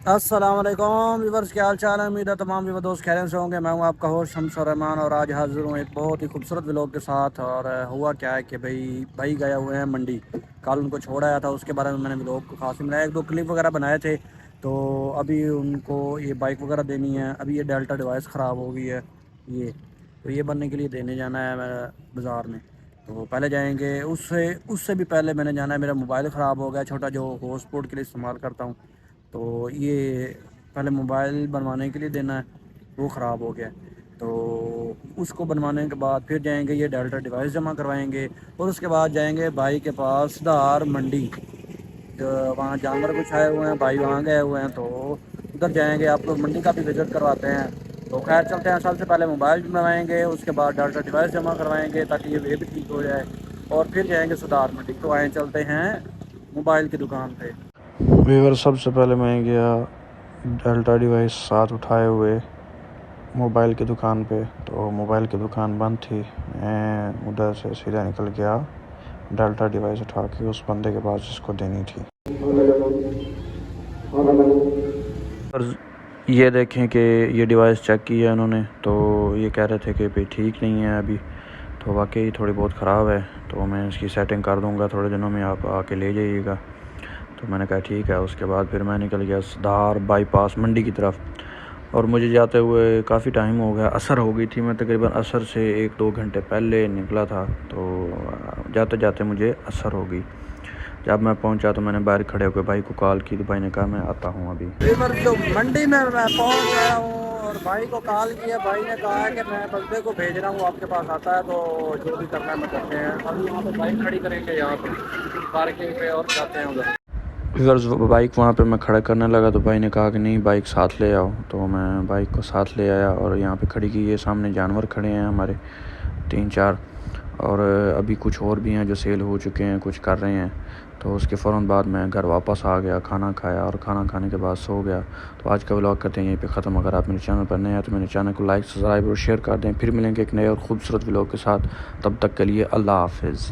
अस्सलाम वालेकुम व्यूअर्स, क्या हाल चाल है। उम्मीद है तमाम व्यूअर दोस्त खैरियत से होंगे। मैं हूं आपका होस्ट शमशुर रहमान और आज हाजिर हूं एक बहुत ही खूबसूरत व्लॉग के साथ। और हुआ क्या है कि भाई गए हुए हैं मंडी। कल उनको छोड़ आया था, उसके बारे में मैंने व्लॉग को खास मिलाया, एक दो क्लिप वगैरह बनाए थे। तो अभी उनको ये बाइक वगैरह देनी है। अभी ये डेल्टा डिवाइस ख़राब हो गई है, ये तो ये बनने के लिए देने जाना है बाज़ार में। तो पहले जाएंगे, उससे उससे भी पहले मैंने जाना है, मेरा मोबाइल ख़राब हो गया छोटा, जो हॉटस्पॉट के लिए इस्तेमाल करता हूँ। तो ये पहले मोबाइल बनवाने के लिए देना है, वो ख़राब हो गया। तो उसको बनवाने के बाद फिर जाएंगे, ये डेल्टा डिवाइस जमा करवाएंगे और उसके बाद जाएंगे भाई के पास धार मंडी। तो वहाँ जानवर कुछ आए हुए हैं, भाई वहाँ गए हुए हैं, तो उधर जाएंगे। आप लोग मंडी का भी विज़िट करवाते हैं। तो खैर चलते हैं, सबसे पहले मोबाइल बनवाएंगे, उसके बाद डेल्टा डिवाइस जमा करवाएंगे ताकि ये भी ठीक हो जाए, और फिर जाएंगे सुधार मंडी। तो आए चलते हैं मोबाइल की दुकान पे। वीवर सबसे पहले मैं गया डेल्टा डिवाइस साथ उठाए हुए मोबाइल की दुकान पे। तो मोबाइल की दुकान बंद थी, मैं उधर से सीधा निकल गया डेल्टा डिवाइस उठा के उस बंदे के पास जिसको देनी थी। और ये देखें कि ये डिवाइस चेक की है उन्होंने, तो ये कह रहे थे कि भाई ठीक नहीं है अभी, तो वाकई थोड़ी बहुत ख़राब है। तो मैं इसकी सेटिंग कर दूंगा, थोड़े दिनों में आप आके ले जाइएगा। तो मैंने कहा ठीक है। उसके बाद फिर मैं निकल गया धार बाईपास मंडी की तरफ, और मुझे जाते हुए काफ़ी टाइम हो गया, असर हो गई थी। मैं तकरीबन असर से 1-2 घंटे पहले निकला था, तो जाते जाते मुझे असर हो गई। जब मैं पहुंचा तो मैंने बाहर खड़े होकर भाई को कॉल की, तो भाई ने कहा मैं आता हूं अभी। रिवर जो मंडी में मैं पहुंच गया हूँ और भाई को कॉल किया। भाई ने कहा है कि मैं बंदे को भेज रहा हूँ, आपके पास आता है तो जो भी करना है मैं करते हैं। अभी यहाँ पे बाइक खड़ी करेंगे, यहाँ पे पार्किंग पे, और जाते हैं उधर। फिर बाइक वहाँ पे मैं खड़ा करने लगा, तो भाई ने कहा कि नहीं बाइक साथ ले आओ। तो मैं बाइक को साथ ले आया और यहाँ पे खड़ी की। ये सामने जानवर खड़े हैं हमारे 3-4, और अभी कुछ और भी हैं जो सेल हो चुके हैं, कुछ कर रहे हैं। तो उसके फ़ौरन बाद मैं घर वापस आ गया, खाना खाया, और खाना खाने के बाद सो गया। तो आज का व्लॉग करते हैं यहीं पे ख़त्म। अगर आप मेरे चैनल पर नए हैं तो मेरे चैनल को लाइक, सब्सक्राइब और शेयर कर दें। फिर मिलेंगे एक नए और ख़ूबसूरत व्लॉग के साथ। तब तक के लिए अल्लाह हाफ़िज़।